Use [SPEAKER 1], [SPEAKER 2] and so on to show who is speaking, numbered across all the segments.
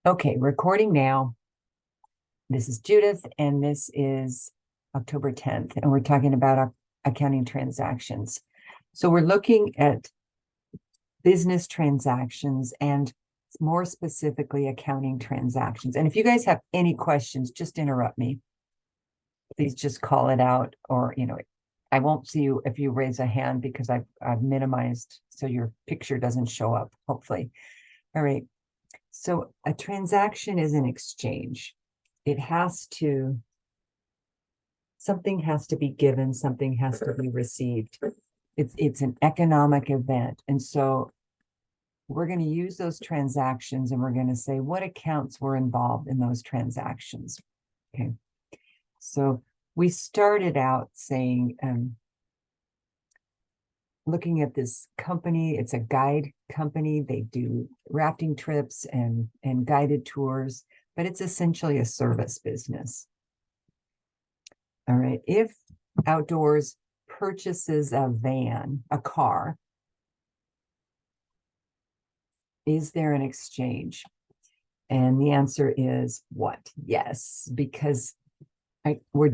[SPEAKER 1] Okay, recording now. This is Judith, and this is October 10th, and we're talking about our accounting transactions. So we're looking at business transactions and more specifically accounting transactions. And if you guys have any questions, just interrupt me. Please just call it out, or I won't see you if you raise a hand because I've minimized so your picture doesn't show up, hopefully. All right. So a transaction is an exchange. Something has to be given, something has to be received. It's an economic event. And so we're going to use those transactions and we're going to say what accounts were involved in those transactions. Okay. So we started out saying, looking at this company, it's a guide company. They do rafting trips and guided tours, but it's essentially a service business. All right. If Outdoors purchases a van, a car, is there an exchange? And the answer is what? Yes, because we're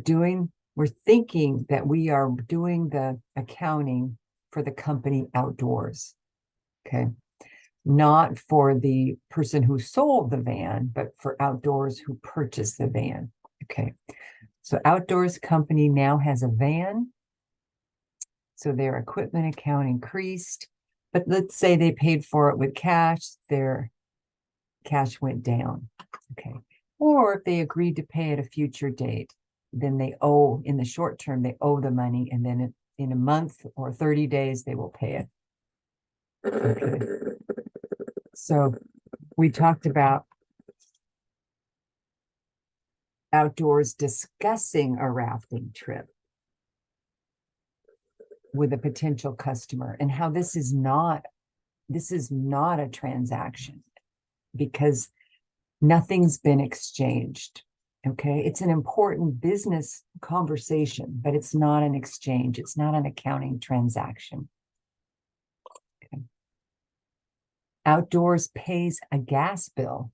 [SPEAKER 1] thinking that we are doing the accounting for the company Outdoors. Okay. Not for the person who sold the van, but for Outdoors who purchased the van. Okay. So Outdoors company now has a van. So their equipment account increased, but let's say they paid for it with cash, their cash went down. Okay. Or if they agreed to pay at a future date, then they owe, in the short term, they owe the money, and then in a month or 30 days, they will pay it. Okay. So we talked about Outdoors discussing a rafting trip with a potential customer and how this is not a transaction because nothing's been exchanged. Okay. It's an important business conversation, but it's not an exchange. It's not an accounting transaction. Okay. Outdoors pays a gas bill.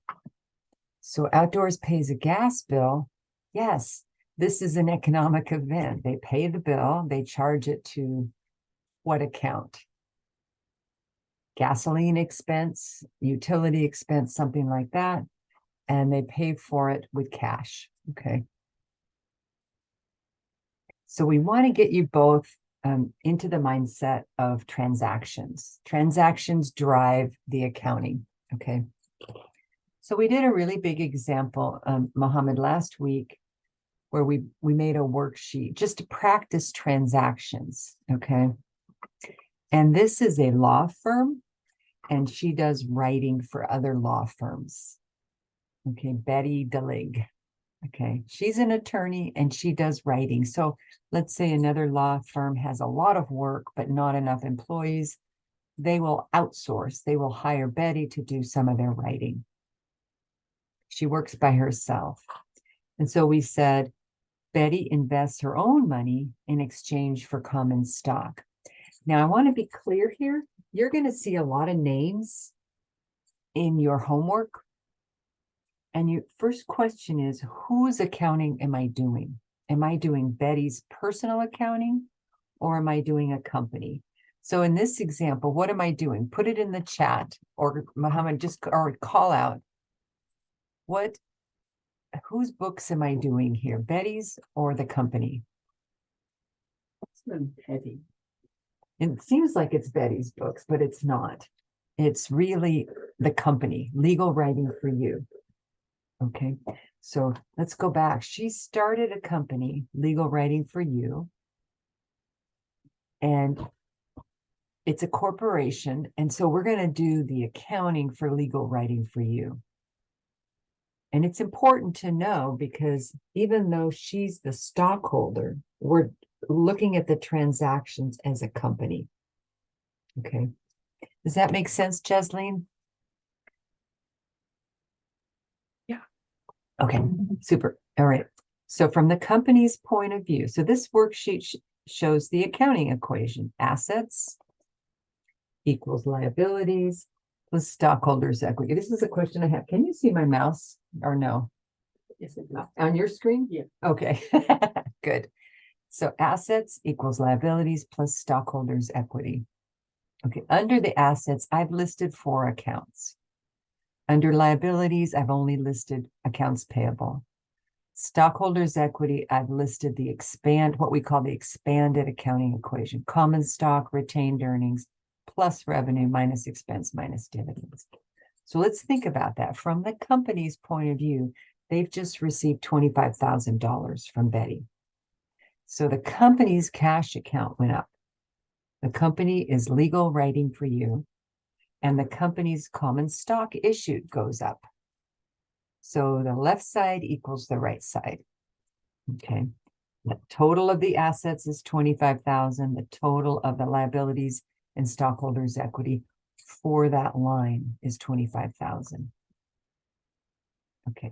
[SPEAKER 1] So Outdoors pays a gas bill. Yes, this is an economic event. They pay the bill. They charge it to what account? Gasoline expense, utility expense, something like that. And they pay for it with cash. Okay. So we want to get you both into the mindset of transactions. Transactions drive the accounting. Okay. So we did a really big example, Mohammed, last week, where we made a worksheet just to practice transactions. Okay. And this is a law firm, and she does writing for other law firms. Okay, Betty DeLig. Okay, she's an attorney and she does writing. So let's say another law firm has a lot of work, but not enough employees. They will outsource. They will hire Betty to do some of their writing. She works by herself. And so we said, Betty invests her own money in exchange for common stock. Now, I want to be clear here. You're going to see a lot of names in your homework. And your first question is, whose accounting am I doing? Am I doing Betty's personal accounting or am I doing a company? So in this example, what am I doing? Put it in the chat, or Mohammed, or call out. Whose books am I doing here? Betty's or the company?
[SPEAKER 2] It's Betty.
[SPEAKER 1] It seems like it's Betty's books, but it's not. It's really the company, legal writing for you. Okay, so let's go back. She started a company, legal writing for you, and it's a corporation. And so we're going to do the accounting for legal writing for you. And it's important to know because even though she's the stockholder, we're looking at the transactions as a company. Okay. Does that make sense, Jesleen?
[SPEAKER 2] Yeah.
[SPEAKER 1] Okay, super. All right. So from the company's point of view, so this worksheet shows the accounting equation. Assets equals liabilities plus stockholders' equity. This is a question I have. Can you see my mouse or no?
[SPEAKER 2] Yes,
[SPEAKER 1] On your screen?
[SPEAKER 2] Yeah.
[SPEAKER 1] Okay, good. So assets equals liabilities plus stockholders' equity. Okay, under the assets, I've listed 4 accounts. Under liabilities, I've only listed accounts payable. Stockholders' equity, I've listed what we call the expanded accounting equation, common stock, retained earnings, plus revenue minus expense minus dividends. So let's think about that. From the company's point of view, they've just received $25,000 from Betty. So the company's cash account went up. The company is legal writing for you, and the company's common stock issued goes up. So the left side equals the right side. Okay. The total of the assets is 25,000. The total of the liabilities and stockholders' equity for that line is 25,000. Okay.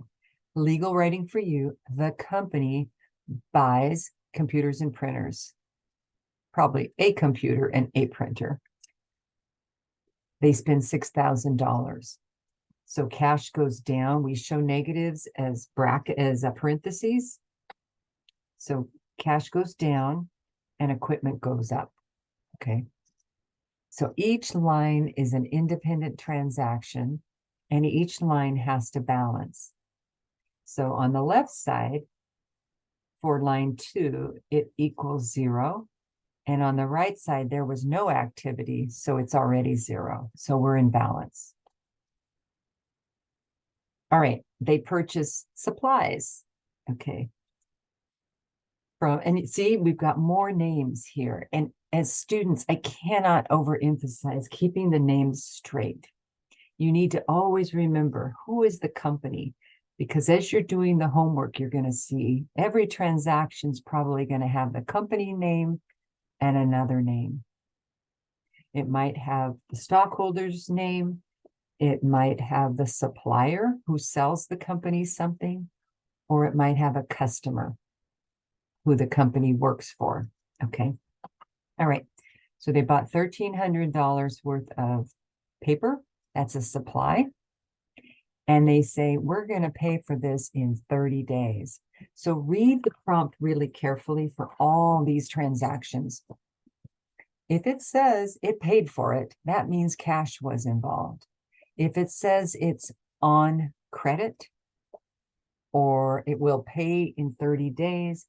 [SPEAKER 1] Legal writing for you. The company buys computers and printers, probably a computer and a printer. They spend $6,000. So cash goes down. We show negatives as parentheses. So cash goes down and equipment goes up. Okay. So each line is an independent transaction and each line has to balance. So on the left side, for line 2, it equals 0. And on the right side, there was no activity, so it's already 0. So we're in balance. All right, they purchase supplies. Okay. And see, we've got more names here. And as students, I cannot overemphasize keeping the names straight. You need to always remember who is the company, because as you're doing the homework, you're going to see every transaction's probably going to have the company name and another name. It might have the stockholder's name. It might have the supplier who sells the company something, or it might have a customer who the company works for. Okay. All right. So they bought $1,300 worth of paper. That's a supply. And they say, we're going to pay for this in 30 days. So read the prompt really carefully for all these transactions. If it says it paid for it, that means cash was involved. If it says it's on credit or it will pay in 30 days,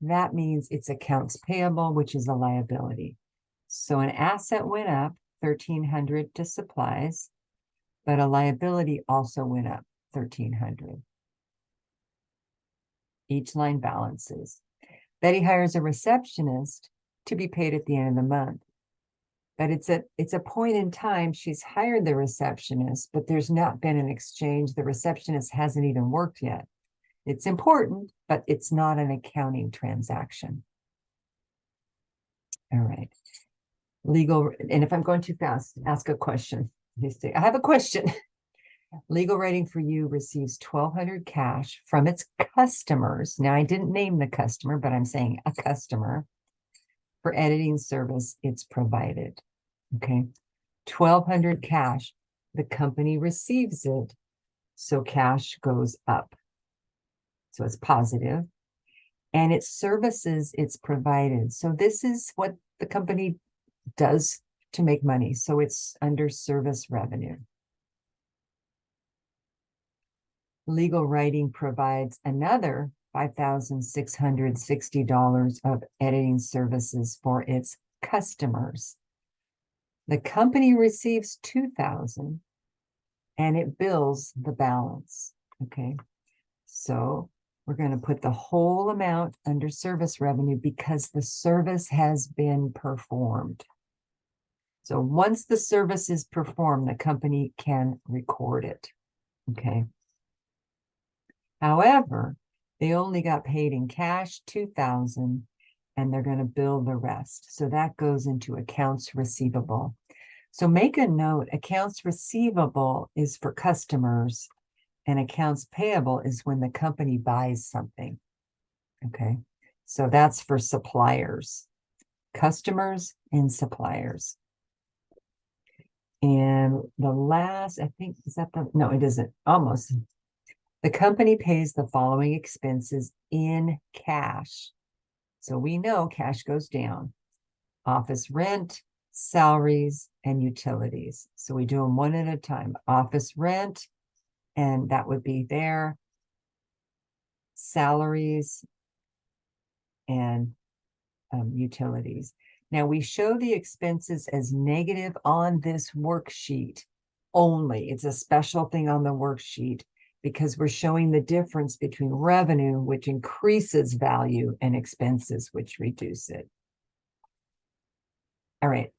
[SPEAKER 1] that means it's accounts payable, which is a liability. So an asset went up, $1,300 to supplies, but a liability also went up, $1,300. Each line balances. Betty hires a receptionist to be paid at the end of the month. But it's a point in time she's hired the receptionist, but there's not been an exchange. The receptionist hasn't even worked yet. It's important, but it's not an accounting transaction. All right. Legal, and if I'm going too fast, ask a question. I have a question. Legal writing for you receives $1,200 cash from its customers. Now, I didn't name the customer, but I'm saying a customer for editing service it's provided. Okay. $1,200 cash. The company receives it. So cash goes up. So it's positive. And it's services it's provided. So this is what the company does to make money. So it's under service revenue. Legal writing provides another $5,660 of editing services for its customers. The company receives $2,000 and it bills the balance. Okay. So we're going to put the whole amount under service revenue because the service has been performed. So once the service is performed, the company can record it. Okay. However, they only got paid in cash, $2,000, and they're going to bill the rest. So that goes into accounts receivable. So make a note, accounts receivable is for customers and accounts payable is when the company buys something. Okay. So that's for suppliers, customers and suppliers. And the last, I think, is that the, no, it isn't, almost. The company pays the following expenses in cash. So we know cash goes down: office rent, salaries, and utilities. So we do them one at a time. Office rent, and that would be there. Salaries and utilities. Now we show the expenses as negative on this worksheet only. It's a special thing on the worksheet because we're showing the difference between revenue, which increases value, and expenses, which reduce it. All right.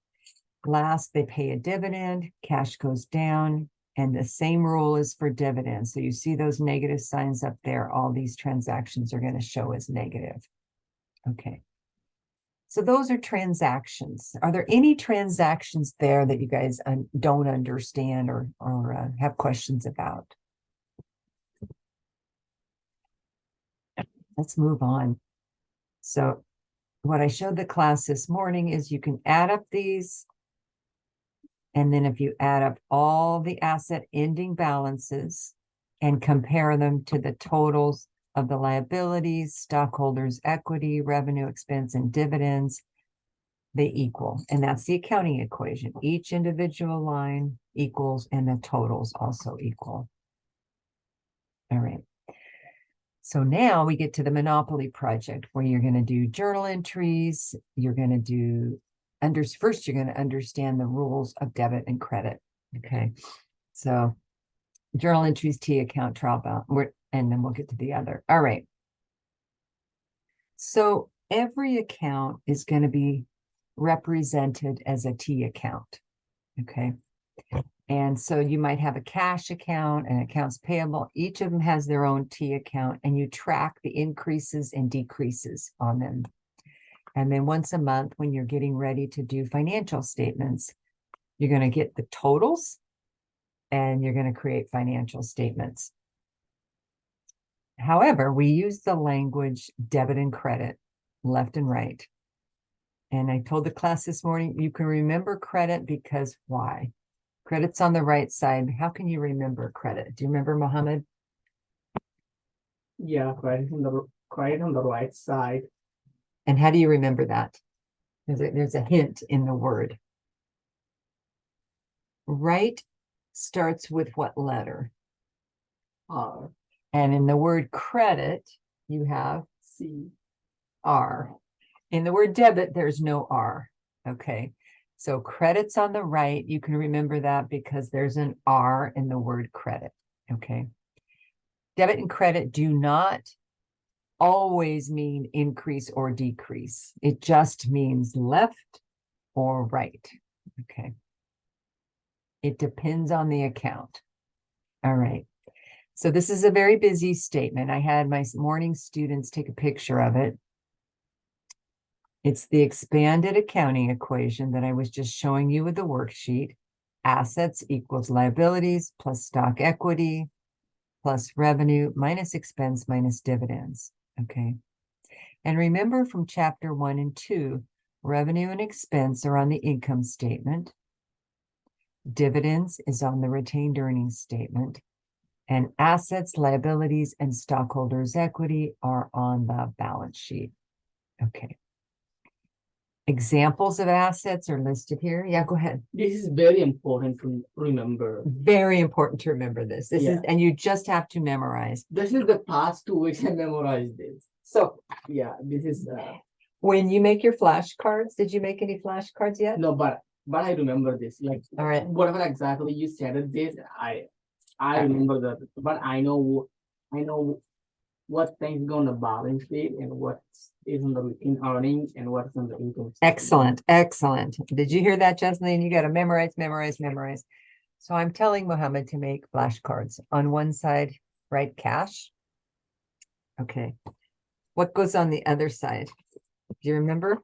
[SPEAKER 1] Last, they pay a dividend, cash goes down, and the same rule is for dividends. So you see those negative signs up there. All these transactions are going to show as negative. Okay. So those are transactions. Are there any transactions there that you guys don't understand or have questions about? Let's move on. So what I showed the class this morning is you can add up these. And then if you add up all the asset ending balances and compare them to the totals of the liabilities, stockholders' equity, revenue, expense, and dividends, they equal. And that's the accounting equation. Each individual line equals, and the totals also equal. All right. So now we get to the Monopoly project, where you're going to do journal entries. You're going to do first, you're going to understand the rules of debit and credit. Okay. So journal entries, T account, trial balance, and then we'll get to the other. All right. So every account is going to be represented as a T account. Okay. And so you might have a cash account and accounts payable. Each of them has their own T account, and you track the increases and decreases on them. And then once a month, when you're getting ready to do financial statements, you're going to get the totals and you're going to create financial statements. However, we use the language debit and credit, left and right. And I told the class this morning, you can remember credit because why? Credit's on the right side. How can you remember credit? Do you remember, Mohammed?
[SPEAKER 2] Yeah, credit on the right side.
[SPEAKER 1] And how do you remember that? There's a hint in the word. Right starts with what letter?
[SPEAKER 2] R.
[SPEAKER 1] And in the word credit, you have
[SPEAKER 2] C.
[SPEAKER 1] R. In the word debit, there's no R. Okay. So credit's on the right. You can remember that because there's an R in the word credit. Okay. Debit and credit do not always mean increase or decrease. It just means left or right. Okay. It depends on the account. All right. So this is a very busy statement. I had my morning students take a picture of it. It's the expanded accounting equation that I was just showing you with the worksheet. Assets equals liabilities plus stock equity plus revenue minus expense minus dividends. Okay. And remember from chapter 1 and 2, revenue and expense are on the income statement. Dividends is on the retained earnings statement. And assets, liabilities, and stockholders' equity are on the balance sheet. Okay. Examples of assets are listed here. Yeah, go ahead.
[SPEAKER 2] This is very important to remember.
[SPEAKER 1] Very important to remember this. And you just have to memorize.
[SPEAKER 2] This is the past 2 weeks I memorized this. So yeah, this is
[SPEAKER 1] when you make your flashcards, did you make any flashcards yet?
[SPEAKER 2] No, but I remember this. Like,
[SPEAKER 1] all right,
[SPEAKER 2] whatever exactly you said this, I remember that, but I know what things go on the balance sheet and what is in earnings and what's on the income statement.
[SPEAKER 1] Excellent. Did you hear that, Jocelyn? You got to memorize. So I'm telling Mohammed to make flashcards. On one side, write cash. Okay. What goes on the other side? Do you remember?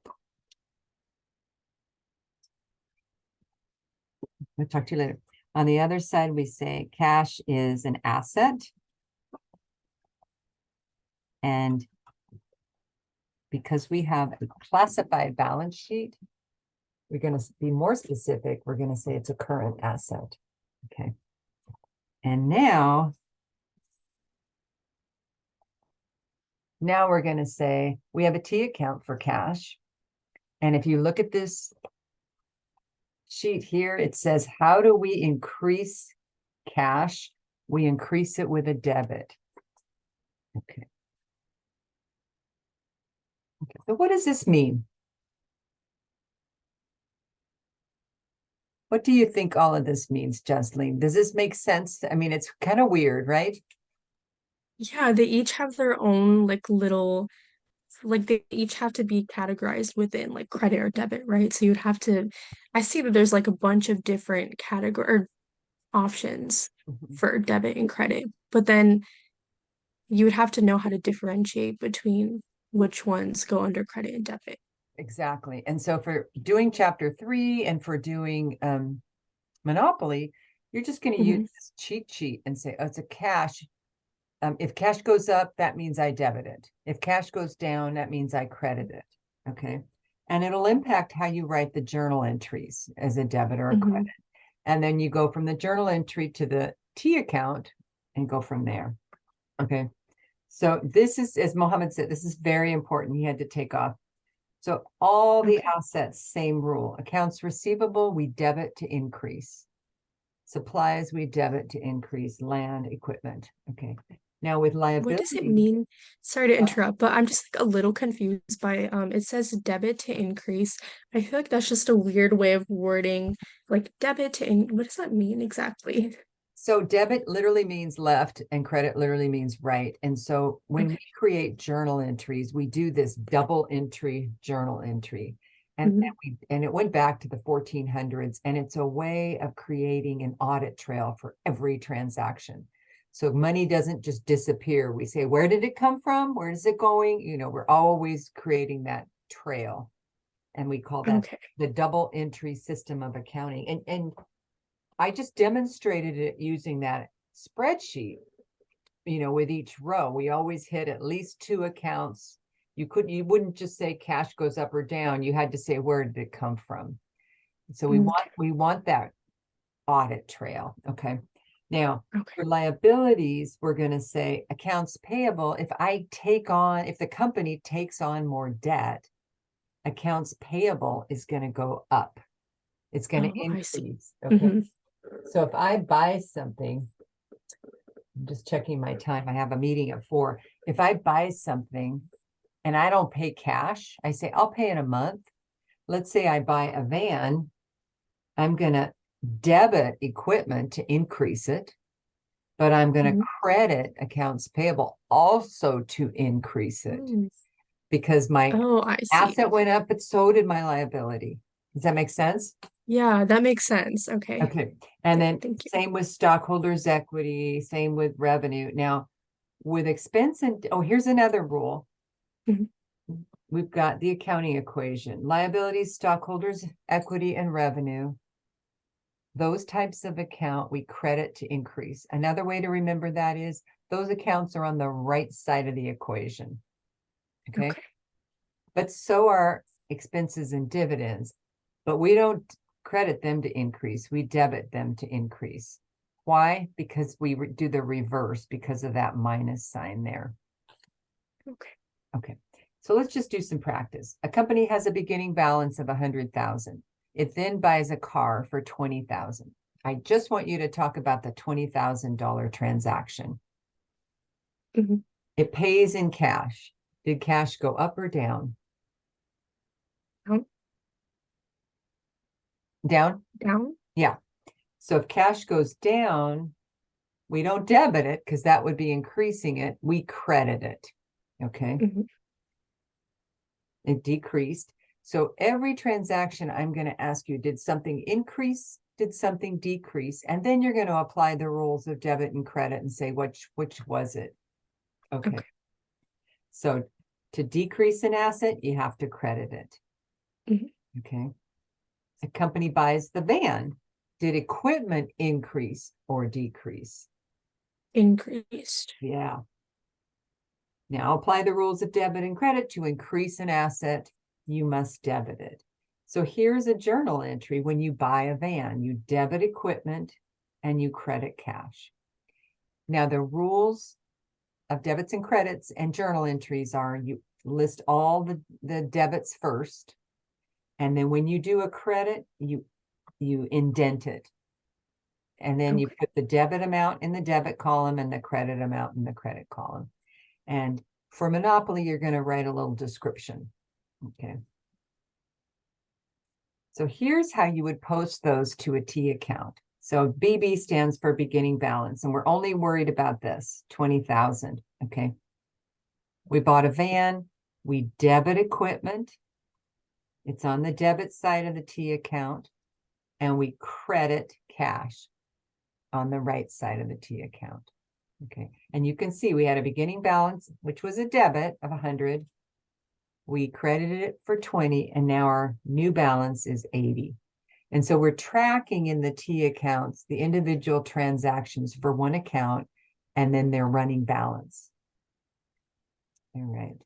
[SPEAKER 1] I'll talk to you later. On the other side, we say cash is an asset. And because we have a classified balance sheet, we're going to be more specific. We're going to say it's a current asset. Okay. And now we're going to say we have a T account for cash. And if you look at this sheet here, it says, how do we increase cash? We increase it with a debit. Okay. Okay. So what does this mean? What do you think all of this means, Jocelyn? Does this make sense? I mean, it's kind of weird, right?
[SPEAKER 3] Yeah, they each have their own like little like they each have to be categorized within like credit or debit, right? So you'd have to I see that there's like a bunch of different category or options
[SPEAKER 1] Mhm.
[SPEAKER 3] for debit and credit, but then you would have to know how to differentiate between which ones go under credit and debit.
[SPEAKER 1] Exactly. And so for doing chapter 3 and for doing Monopoly, you're just going to use
[SPEAKER 3] Hmm.
[SPEAKER 1] this cheat sheet and say, oh, it's a cash. If cash goes up, that means I debit it. If cash goes down, that means I credit it. Okay. And it'll impact how you write the journal entries as a debit or a
[SPEAKER 3] Hmm.
[SPEAKER 1] credit. And then you go from the journal entry to the T account and go from there. Okay. So this is, as Mohammed said, this is very important. He had to take off. So all the
[SPEAKER 3] Okay.
[SPEAKER 1] assets, same rule. Accounts receivable, we debit to increase. Supplies, we debit to increase. Land, equipment. Okay. Now with
[SPEAKER 3] What does it
[SPEAKER 1] liability,
[SPEAKER 3] mean? Sorry to interrupt, but I'm just like a little confused by it says debit to increase. I feel like that's just a weird way of wording like debit to in what does that mean exactly?
[SPEAKER 1] so debit literally means left and credit literally means right. And so when we
[SPEAKER 3] Okay.
[SPEAKER 1] create journal entries, we do this double entry journal entry.
[SPEAKER 3] Mhm.
[SPEAKER 1] And it went back to the 1400s, and it's a way of creating an audit trail for every transaction. So money doesn't just disappear. We say, where did it come from? Where is it going? You know, we're always creating that trail. And we call that
[SPEAKER 3] Okay.
[SPEAKER 1] the double entry system of accounting. And I just demonstrated it using that spreadsheet, you know, with each row. We always hit at least 2 accounts. You wouldn't just say cash goes up or down. You had to say, where did it come from? So
[SPEAKER 3] Okay.
[SPEAKER 1] we want that audit trail. Okay. Now
[SPEAKER 3] Okay.
[SPEAKER 1] for liabilities, we're going to say accounts payable. If the company takes on more debt, accounts payable is going to go up. It's going to
[SPEAKER 3] Oh, I see.
[SPEAKER 1] increase. Okay.
[SPEAKER 3] Hmm.
[SPEAKER 1] So if I buy something, I'm just checking my time. I have a meeting at 4. If I buy something and I don't pay cash, I say I'll pay in a month. Let's say I buy a van, I'm going to debit equipment to increase it, but I'm going to
[SPEAKER 3] Hmm.
[SPEAKER 1] credit accounts payable also to increase it
[SPEAKER 3] Oh,
[SPEAKER 1] because my
[SPEAKER 3] oh, I see.
[SPEAKER 1] asset went up, but so did my liability. Does that make sense?
[SPEAKER 3] Yeah, that makes sense. Okay.
[SPEAKER 1] Okay. And then
[SPEAKER 3] Thank you.
[SPEAKER 1] same with stockholders' equity, same with revenue. Now, with expense and here's another rule.
[SPEAKER 3] Mhm.
[SPEAKER 1] We've got the accounting equation, liabilities, stockholders, equity, and revenue. Those types of account we credit to increase. Another way to remember that is those accounts are on the right side of the equation. Okay.
[SPEAKER 3] Okay.
[SPEAKER 1] But so are expenses and dividends, but we don't credit them to increase. We debit them to increase. Why? Because we do the reverse because of that minus sign there.
[SPEAKER 3] Okay.
[SPEAKER 1] Okay. So let's just do some practice. A company has a beginning balance of 100,000. It then buys a car for 20,000. I just want you to talk about the $20,000 transaction.
[SPEAKER 3] Hmm.
[SPEAKER 1] It pays in cash. Did cash go up or down?
[SPEAKER 3] Down.
[SPEAKER 1] Down?
[SPEAKER 3] Down.
[SPEAKER 1] Yeah. So if cash goes down, we don't debit it because that would be increasing it. We credit it. Okay.
[SPEAKER 3] Hmm.
[SPEAKER 1] It decreased. So every transaction, I'm going to ask you, did something increase? Did something decrease? And then you're going to apply the rules of debit and credit and say, which was it? Okay.
[SPEAKER 3] Okay.
[SPEAKER 1] So to decrease an asset, you have to credit it.
[SPEAKER 3] Hmm.
[SPEAKER 1] Okay. A company buys the van. Did equipment increase or decrease?
[SPEAKER 3] Increased.
[SPEAKER 1] Yeah. Now apply the rules of debit and credit. To increase an asset, you must debit it. So here's a journal entry. When you buy a van, you debit equipment and you credit cash. Now, the rules of debits and credits and journal entries are you list all the debits first. And then when you do a credit, you indent it. And then you
[SPEAKER 3] Okay.
[SPEAKER 1] put the debit amount in the debit column and the credit amount in the credit column. And for Monopoly, you're going to write a little description. Okay. So here's how you would post those to a T account. So BB stands for beginning balance, and we're only worried about this, 20,000. Okay. We bought a van, we debit equipment. It's on the debit side of the T account, and we credit cash on the right side of the T account. Okay. And you can see we had a beginning balance, which was a debit of 100. We credited it for 20, and now our new balance is 80. And so we're tracking in the T accounts the individual transactions for one account and then their running balance. All right.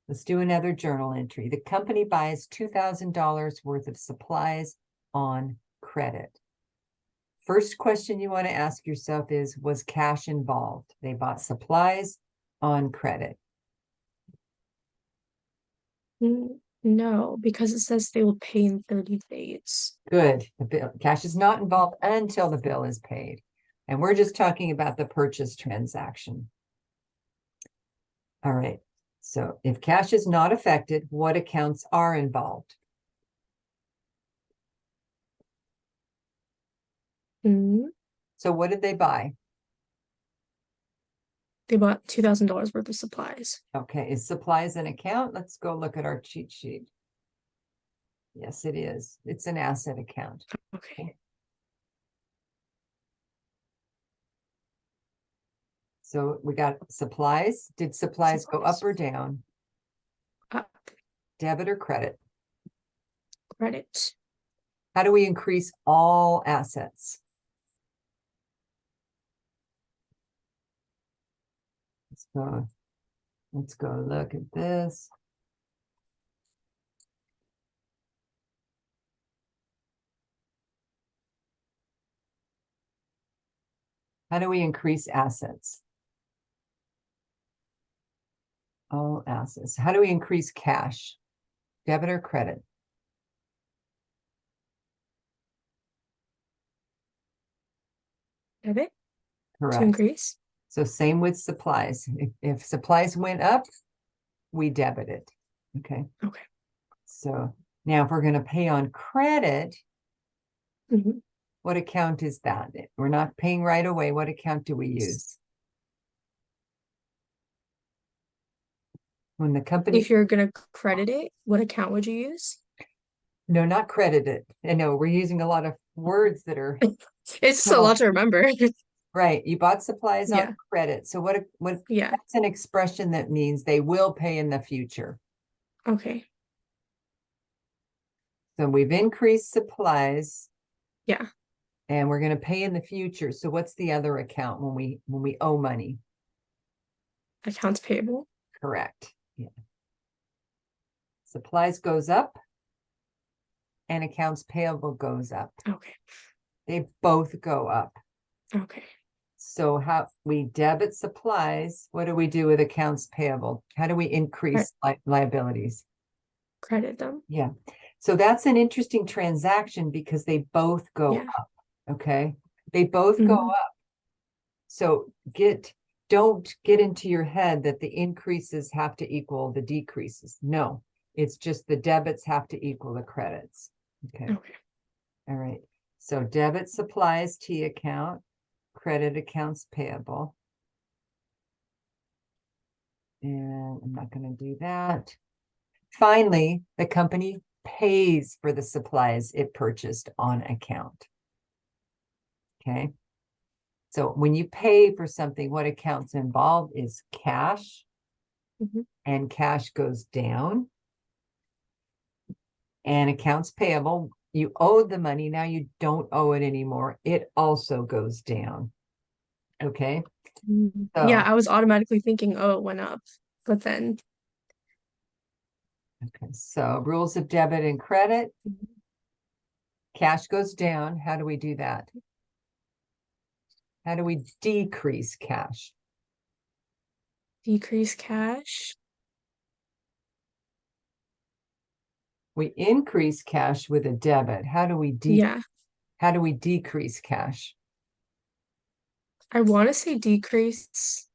[SPEAKER 1] Let's do another journal entry. The company buys $2,000 worth of supplies on credit. First question you want to ask yourself is, was cash involved? They bought supplies on credit.
[SPEAKER 3] No, because it says they will pay in 30 days.
[SPEAKER 1] Good. The bill, cash is not involved until the bill is paid. And we're just talking about the purchase transaction. All right. So if cash is not affected, what accounts are involved?
[SPEAKER 3] Mm,
[SPEAKER 1] So what did they buy?
[SPEAKER 3] They bought $2,000 worth of supplies.
[SPEAKER 1] Okay, is supplies an account? Let's go look at our cheat sheet. Yes, it is. It's an asset account.
[SPEAKER 3] Okay.
[SPEAKER 1] So we got supplies. Did supplies go up
[SPEAKER 3] Supplies.
[SPEAKER 1] or down?
[SPEAKER 3] Up.
[SPEAKER 1] Debit or credit?
[SPEAKER 3] Credit.
[SPEAKER 1] How do we increase all assets? Let's go look at this. How do we increase assets? All assets. How do we increase cash? Debit or credit?
[SPEAKER 3] Debit to
[SPEAKER 1] Correct.
[SPEAKER 3] increase.
[SPEAKER 1] So same with supplies. If supplies went up, we debit it. Okay.
[SPEAKER 3] Okay.
[SPEAKER 1] So now if we're going to pay on credit,
[SPEAKER 3] Mhm.
[SPEAKER 1] what account is that? We're not paying right away. What account do we use? When the company,
[SPEAKER 3] If you're gonna credit it, what account would you use?
[SPEAKER 1] no, not credit it. I know we're using a lot of words that are
[SPEAKER 3] It's just a lot to remember.
[SPEAKER 1] right. You bought supplies
[SPEAKER 3] Yeah.
[SPEAKER 1] on credit. So what
[SPEAKER 3] Yeah.
[SPEAKER 1] that's an expression that means they will pay in the future.
[SPEAKER 3] Okay.
[SPEAKER 1] So we've increased supplies
[SPEAKER 3] Yeah.
[SPEAKER 1] and we're going to pay in the future. So what's the other account when we owe money?
[SPEAKER 3] Accounts payable.
[SPEAKER 1] Correct. Yeah. Supplies goes up and accounts payable goes up.
[SPEAKER 3] Okay.
[SPEAKER 1] They both go up.
[SPEAKER 3] Okay.
[SPEAKER 1] So how we debit supplies, what do we do with accounts payable? How do we increase liabilities?
[SPEAKER 3] Credit them.
[SPEAKER 1] Yeah. So that's an interesting transaction because they both go
[SPEAKER 3] Yeah.
[SPEAKER 1] up. Okay. They both go
[SPEAKER 3] Mhm.
[SPEAKER 1] up. So don't get into your head that the increases have to equal the decreases. No, it's just the debits have to equal the credits. Okay.
[SPEAKER 3] Okay.
[SPEAKER 1] All right. So debit supplies T account, credit accounts payable. And I'm not going to do that. Finally, the company pays for the supplies it purchased on account. Okay. So when you pay for something, what account's involved is cash,
[SPEAKER 3] Mhm.
[SPEAKER 1] and cash goes down. And accounts payable, you owe the money, now you don't owe it anymore. It also goes down. Okay.
[SPEAKER 3] Yeah,
[SPEAKER 1] So
[SPEAKER 3] I was automatically thinking, oh, it went up, but then
[SPEAKER 1] Okay, so rules of debit and credit. Cash goes down. How do we do that? How do we decrease cash?
[SPEAKER 3] Decrease cash.
[SPEAKER 1] We increase cash with a debit. How do we
[SPEAKER 3] Yeah.
[SPEAKER 1] decrease cash?
[SPEAKER 3] I want to say decrease.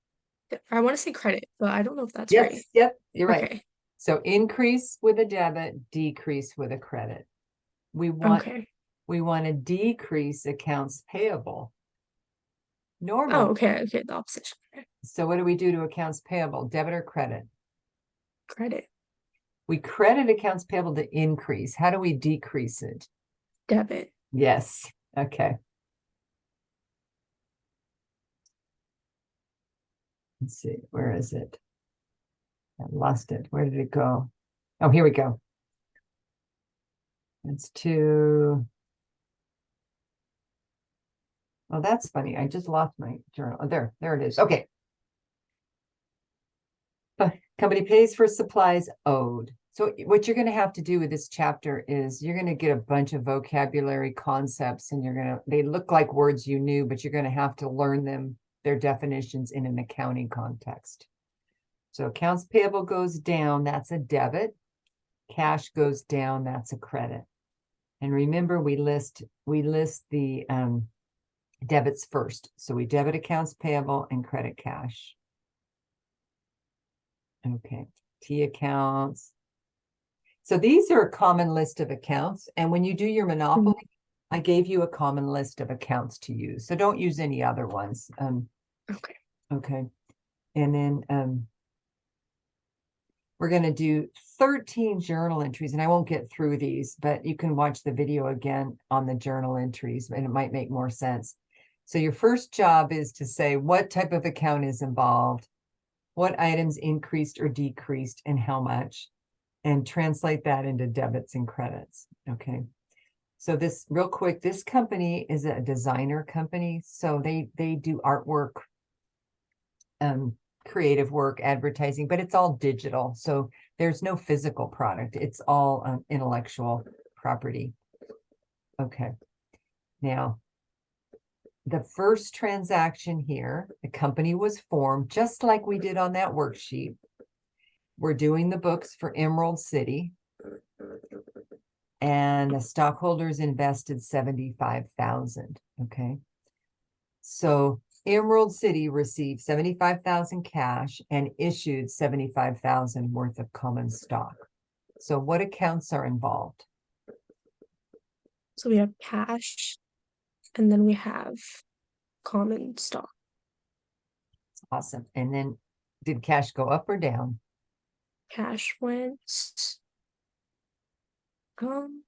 [SPEAKER 3] I want to say credit, but I don't know if that's
[SPEAKER 1] Yes,
[SPEAKER 3] right.
[SPEAKER 1] yep, you're right.
[SPEAKER 3] Okay.
[SPEAKER 1] So increase with a debit, decrease with a credit. We want
[SPEAKER 3] Okay.
[SPEAKER 1] to decrease accounts payable. Normal.
[SPEAKER 3] Oh, okay. Okay. The opposite. Okay.
[SPEAKER 1] So what do we do to accounts payable? Debit or credit?
[SPEAKER 3] Credit.
[SPEAKER 1] We credit accounts payable to increase. How do we decrease it?
[SPEAKER 3] Debit.
[SPEAKER 1] Yes. Okay. Let's see. Where is it? I lost it. Where did it go? Oh, here we go. It's to. Oh, that's funny. I just lost my journal. Oh, there it is. Okay. Company pays for supplies owed. So what you're going to have to do with this chapter is you're going to get a bunch of vocabulary concepts and they look like words you knew, but you're going to have to learn them, their definitions in an accounting context. So accounts payable goes down, that's a debit. Cash goes down, that's a credit. And remember, we list the debits first. So we debit accounts payable and credit cash. Okay, T accounts. So these are a common list of accounts. And when you do your Monopoly, I gave you a common list of accounts to use. So don't use any other ones.
[SPEAKER 3] Okay.
[SPEAKER 1] Okay. And then we're going to do 13 journal entries. And I won't get through these, but you can watch the video again on the journal entries and it might make more sense. So your first job is to say what type of account is involved, what items increased or decreased, and how much, and translate that into debits and credits. Okay. So this real quick, this company is a designer company. So they do artwork, creative work, advertising, but it's all digital. So there's no physical product. It's all intellectual property. Okay. Now, the first transaction here, the company was formed just like we did on that worksheet. We're doing the books for Emerald City. And the stockholders invested 75,000. Okay. So Emerald City received 75,000 cash and issued 75,000 worth of common stock. So what accounts are involved?
[SPEAKER 3] So we have cash, and then we have common stock.
[SPEAKER 1] Awesome. And then did cash go up or down?
[SPEAKER 3] Cash went
[SPEAKER 1] From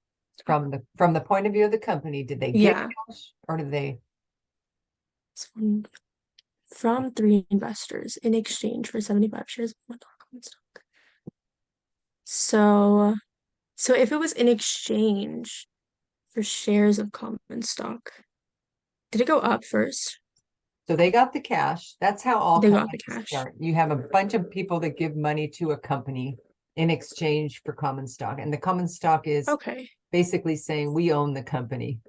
[SPEAKER 1] the point of view of the company, did they get cash or did they?
[SPEAKER 3] From 3 investors in exchange for 75 shares of common stock. So if it was in exchange for shares of common stock, did it go up first?
[SPEAKER 1] So they got the cash. That's how all
[SPEAKER 3] They got the
[SPEAKER 1] companies
[SPEAKER 3] cash.
[SPEAKER 1] start. You have a bunch of people that give money to a company in exchange for common stock. And the common stock is
[SPEAKER 3] Okay.
[SPEAKER 1] basically saying we own the company,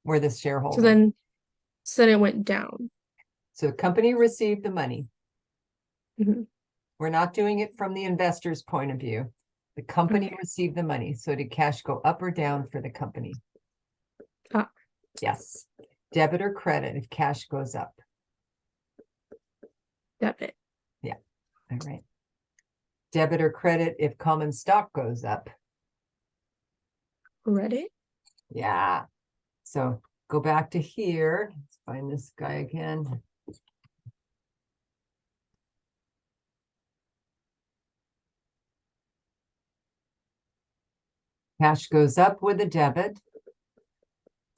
[SPEAKER 1] we're the
[SPEAKER 3] So
[SPEAKER 1] shareholder.
[SPEAKER 3] then it went down.
[SPEAKER 1] So the company received the money.
[SPEAKER 3] Mhm.
[SPEAKER 1] We're not doing it from the investor's point of view. The company
[SPEAKER 3] Okay.
[SPEAKER 1] received the money. So did cash go up or down for the company?
[SPEAKER 3] Up.
[SPEAKER 1] Yes. Debit or credit if cash goes up?
[SPEAKER 3] Debit.
[SPEAKER 1] Yeah. All right. Debit or credit if common stock goes up?
[SPEAKER 3] Credit.
[SPEAKER 1] Yeah. So go back to here. Let's find this guy again. Cash goes up with a debit.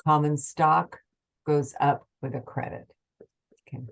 [SPEAKER 1] Common stock goes up with a credit. Okay.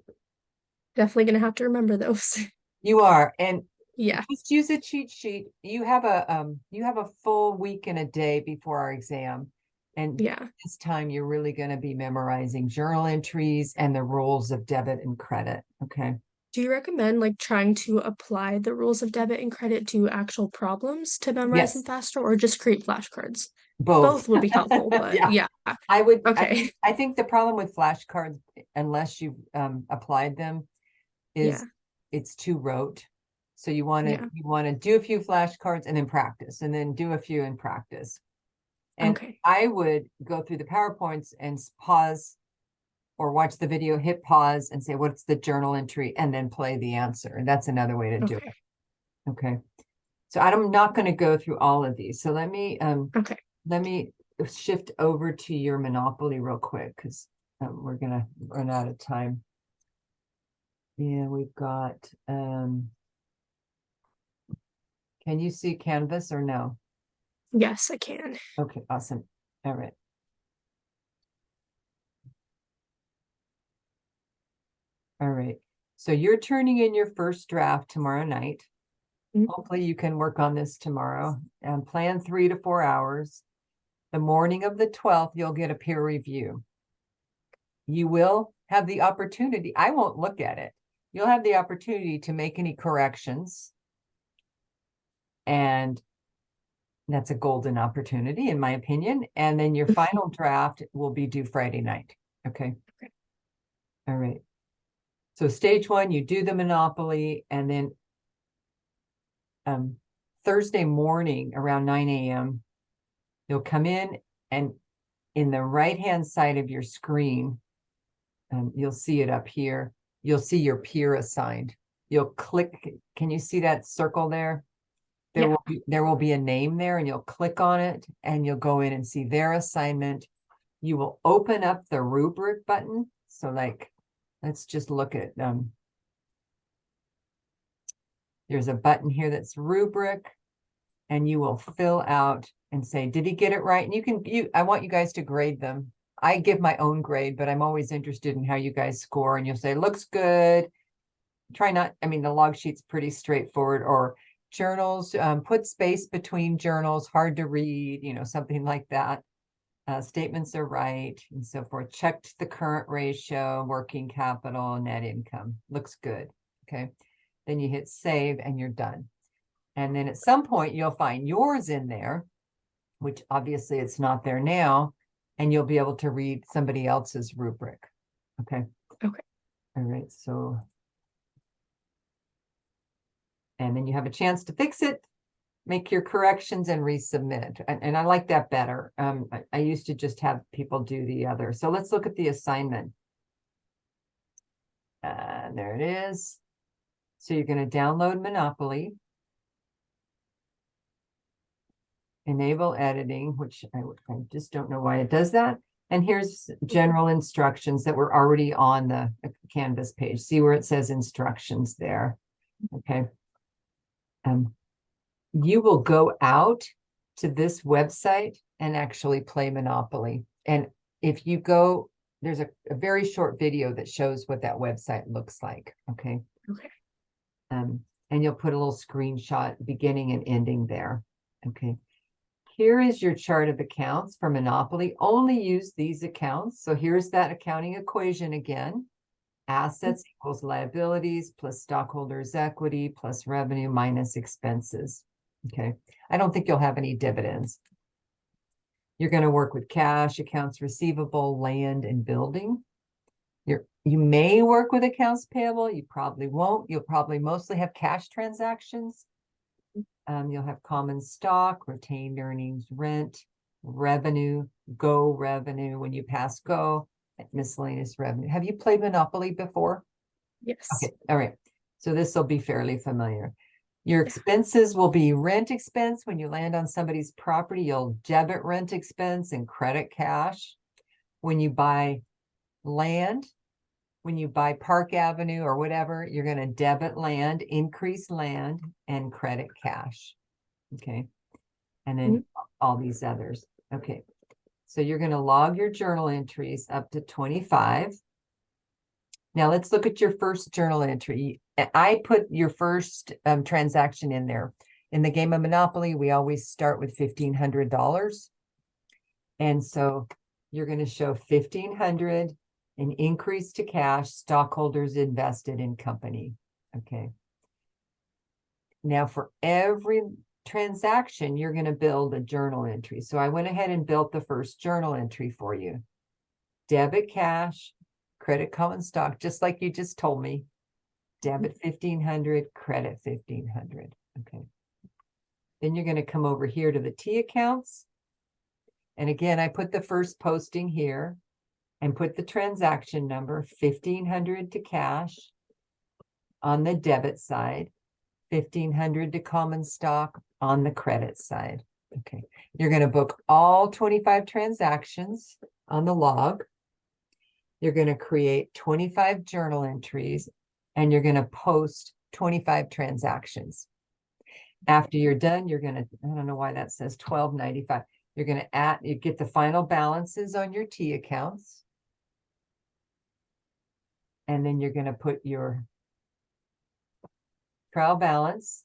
[SPEAKER 3] Definitely gonna have to remember those.
[SPEAKER 1] You are, and
[SPEAKER 3] Yeah.
[SPEAKER 1] just use a cheat sheet. You have a full week and a day before our exam. And
[SPEAKER 3] Yeah.
[SPEAKER 1] this time you're really going to be memorizing journal entries and the rules of debit and credit. Okay.
[SPEAKER 3] Do you recommend like trying to apply the rules of debit and credit to actual problems to memorize them
[SPEAKER 1] Yes,
[SPEAKER 3] faster, or just create flashcards?
[SPEAKER 1] both.
[SPEAKER 3] Both would be helpful, but
[SPEAKER 1] Yeah,
[SPEAKER 3] yeah.
[SPEAKER 1] I
[SPEAKER 3] Okay.
[SPEAKER 1] I think the problem with flashcards, unless you applied them,
[SPEAKER 3] Yeah.
[SPEAKER 1] is it's too rote. So you want to do a few flashcards and then practice, and then do a few and practice. And
[SPEAKER 3] Okay.
[SPEAKER 1] I would go through the PowerPoints and pause or watch the video, hit pause and say, what's the journal entry? And then play the answer. And that's another way to do
[SPEAKER 3] Okay.
[SPEAKER 1] it. Okay. So I'm not going to go through all of these. So
[SPEAKER 3] Okay.
[SPEAKER 1] let me shift over to your Monopoly real quick, because we're gonna run out of time. Yeah, we've got can you see Canvas or no?
[SPEAKER 3] Yes, I can.
[SPEAKER 1] Okay, awesome. All right. All right. So you're turning in your first draft tomorrow night.
[SPEAKER 3] Mhm.
[SPEAKER 1] Hopefully you can work on this tomorrow and plan 3 to 4 hours. The morning of the 12th, you'll get a peer review. You will have the opportunity. I won't look at it. You'll have the opportunity to make any corrections. And that's a golden opportunity, in my opinion. And then your final draft will be due Friday night. Okay.
[SPEAKER 3] Okay.
[SPEAKER 1] All right. So stage one, you do the Monopoly, and then Thursday morning around 9 a.m., you'll come in, and in the right-hand side of your screen, you'll see it up here. You'll see your peer assigned. You'll click. Can you see that circle there?
[SPEAKER 3] Yeah.
[SPEAKER 1] There will be a name there, and you'll click on it, and you'll go in and see their assignment. You will open up the rubric button. So like, let's just look at there's a button here that's rubric, and you will fill out and say, did he get it right? And I want you guys to grade them. I give my own grade, but I'm always interested in how you guys score. And you'll say, looks good. Try not, I mean, the log sheet's pretty straightforward. Or journals, put space between journals, hard to read, something like that. Statements are right, and so forth. Checked the current ratio, working capital, net income. Looks good. Okay. Then you hit save and you're done. And then at some point you'll find yours in there, which obviously it's not there now, and you'll be able to read somebody else's rubric. Okay.
[SPEAKER 3] Okay.
[SPEAKER 1] All right. So, and then you have a chance to fix it, make your corrections, and resubmit. And I like that better. I used to just have people do the other. So let's look at the assignment. There it is. So you're going to download Monopoly. Enable editing, which I just don't know why it does that. And here's general instructions that were already on the Canvas page. See where it says instructions there. Okay. You will go out to this website and actually play Monopoly. And if you go, there's a very short video that shows what that website looks like. Okay.
[SPEAKER 3] Okay.
[SPEAKER 1] And you'll put a little screenshot beginning and ending there. Okay. Here is your chart of accounts for Monopoly. Only use these accounts. So here's that accounting equation again. Assets equals liabilities plus stockholders' equity plus revenue minus expenses. Okay. I don't think you'll have any dividends. You're going to work with cash, accounts receivable, land, and building. You may work with accounts payable. You probably won't. You'll probably mostly have cash transactions. You'll have common stock, retained earnings, rent, revenue, go revenue when you pass go, miscellaneous revenue. Have you played Monopoly before?
[SPEAKER 3] Yes.
[SPEAKER 1] Okay, all right. So this will be fairly familiar. Your expenses will be rent expense. When you land on somebody's property, you'll debit rent expense and credit cash. When you buy land, when you buy Park Avenue or whatever, you're going to debit land, increase land, and credit cash. Okay. And then all these others. Okay. So you're going to log your journal entries up to 25. Now let's look at your first journal entry. I put your first transaction in there. In the game of Monopoly, we always start with $1,500. And so you're going to show 1,500, an increase to cash, stockholders invested in company. Okay. Now for every transaction, you're going to build a journal entry. So I went ahead and built the first journal entry for you. Debit cash, credit common stock, just like you just told me. Debit 1,500, credit 1,500. Okay. Then you're going to come over here to the T accounts. And again, I put the first posting here and put the transaction number 1,500 to cash on the debit side, 1,500 to common stock on the credit side. Okay. You're going to book all 25 transactions on the log. You're going to create 25 journal entries and you're going to post 25 transactions. After you're done, you're going to, I don't know why that says 12.95. You're going to add, you get the final balances on your T accounts. And then you're going to put your trial balance.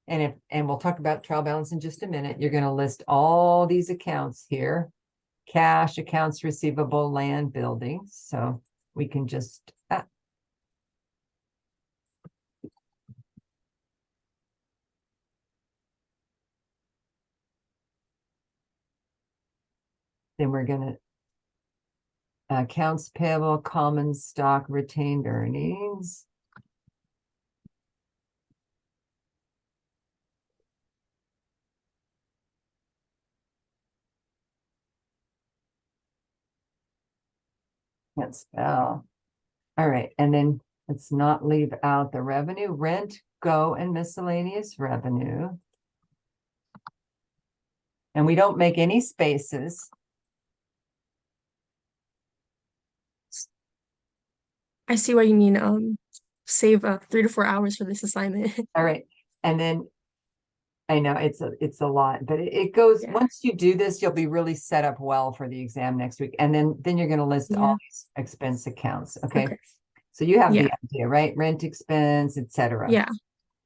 [SPEAKER 1] And we'll talk about trial balance in just a minute. You're going to list all these accounts here: cash, accounts receivable, land, buildings. So we can just then we're going to accounts payable, common stock, retained earnings. Can't spell. All right, and then let's not leave out the revenue, rent, go, and miscellaneous revenue. And we don't make any spaces.
[SPEAKER 3] I see what you mean. Save 3 to 4 hours for this assignment.
[SPEAKER 1] All right, and then I know it's a lot, but it goes,
[SPEAKER 3] Yeah.
[SPEAKER 1] once you do this, you'll be really set up well for the exam next week. And then you're going to list all
[SPEAKER 3] Yeah.
[SPEAKER 1] these expense accounts. Okay.
[SPEAKER 3] Okay.
[SPEAKER 1] So you have the
[SPEAKER 3] Yeah.
[SPEAKER 1] idea, right? Rent expense, etc.
[SPEAKER 3] Yeah.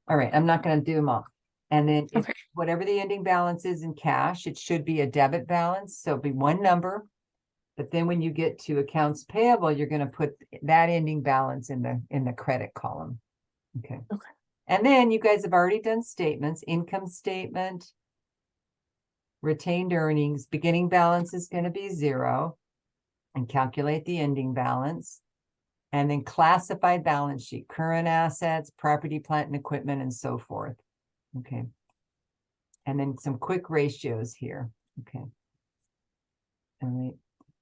[SPEAKER 1] All right. I'm not going to do them all. And then if
[SPEAKER 3] Okay.
[SPEAKER 1] whatever the ending balance is in cash, it should be a debit balance. So it'll be one number. But then when you get to accounts payable, you're going to put that ending balance in the credit column. Okay.
[SPEAKER 3] Okay.
[SPEAKER 1] And then you guys have already done statements: income statement, retained earnings, beginning balance is going to be 0, and calculate the ending balance. And then classified balance sheet: current assets, property, plant, and equipment, and so forth. Okay. And then some quick ratios here. Okay. All right.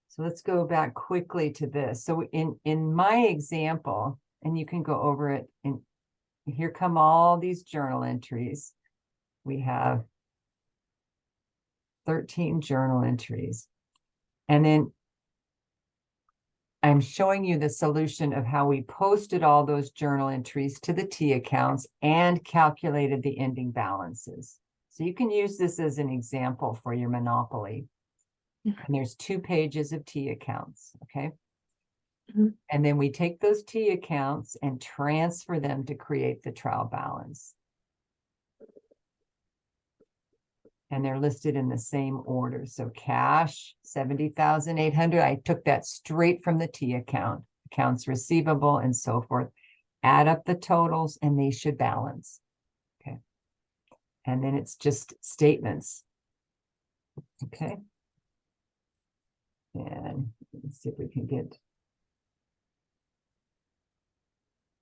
[SPEAKER 1] So let's go back quickly to this. So in my example, and you can go over it, and here come all these journal entries. We have 13 journal entries. And then I'm showing you the solution of how we posted all those journal entries to the T accounts and calculated the ending balances. So you can use this as an example for your Monopoly. And there's 2 pages of T accounts, okay?
[SPEAKER 3] Mhm.
[SPEAKER 1] And then we take those T accounts and transfer them to create the trial balance. And they're listed in the same order. So cash, 70,800. I took that straight from the T account, accounts receivable, and so forth. Add up the totals and they should balance. Okay. And then it's just statements. Okay. And let's see if we can get.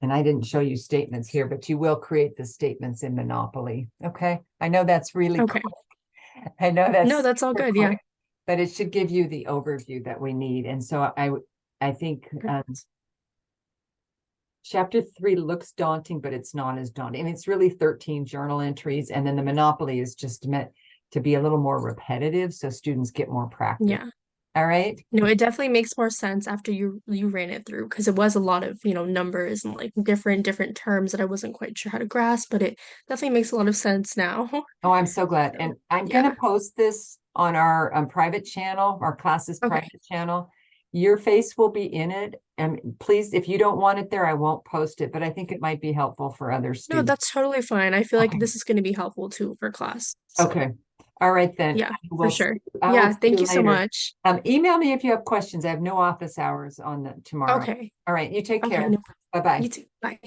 [SPEAKER 1] And I didn't show you statements here, but you will create the statements in Monopoly. Okay. I know that's really
[SPEAKER 3] Okay.
[SPEAKER 1] quick. I know that's
[SPEAKER 3] No, that's all
[SPEAKER 1] super
[SPEAKER 3] good. Yeah.
[SPEAKER 1] quick, but it should give you the overview that we need. And so I think chapter 3 looks daunting, but it's not as daunting. And it's really 13 journal entries. And then the Monopoly is just meant to be a little more repetitive so students get more practice.
[SPEAKER 3] Yeah.
[SPEAKER 1] All right.
[SPEAKER 3] No, it definitely makes more sense after you ran it through, because it was a lot of, numbers and like different terms that I wasn't quite sure how to grasp, but it definitely makes a lot of sense now.
[SPEAKER 1] Oh, I'm so glad.
[SPEAKER 3] So,
[SPEAKER 1] And I'm
[SPEAKER 3] yeah.
[SPEAKER 1] going to post this on our private channel, our classes
[SPEAKER 3] Okay.
[SPEAKER 1] private channel. Your face will be in it. And please, if you don't want it there, I won't post it, but I think it might be helpful for other
[SPEAKER 3] No,
[SPEAKER 1] students.
[SPEAKER 3] that's totally fine. I feel like
[SPEAKER 1] Okay.
[SPEAKER 3] this is going to be helpful too for class. So,
[SPEAKER 1] Okay. All right, then.
[SPEAKER 3] yeah, for
[SPEAKER 1] We'll
[SPEAKER 3] sure.
[SPEAKER 1] I will
[SPEAKER 3] Yeah,
[SPEAKER 1] see
[SPEAKER 3] thank you so
[SPEAKER 1] later.
[SPEAKER 3] much.
[SPEAKER 1] Email me if you have questions. I have no office hours on tomorrow.
[SPEAKER 3] Okay.
[SPEAKER 1] All right. You take
[SPEAKER 3] Okay,
[SPEAKER 1] care.
[SPEAKER 3] no,
[SPEAKER 1] Bye-bye.
[SPEAKER 3] you too. Bye.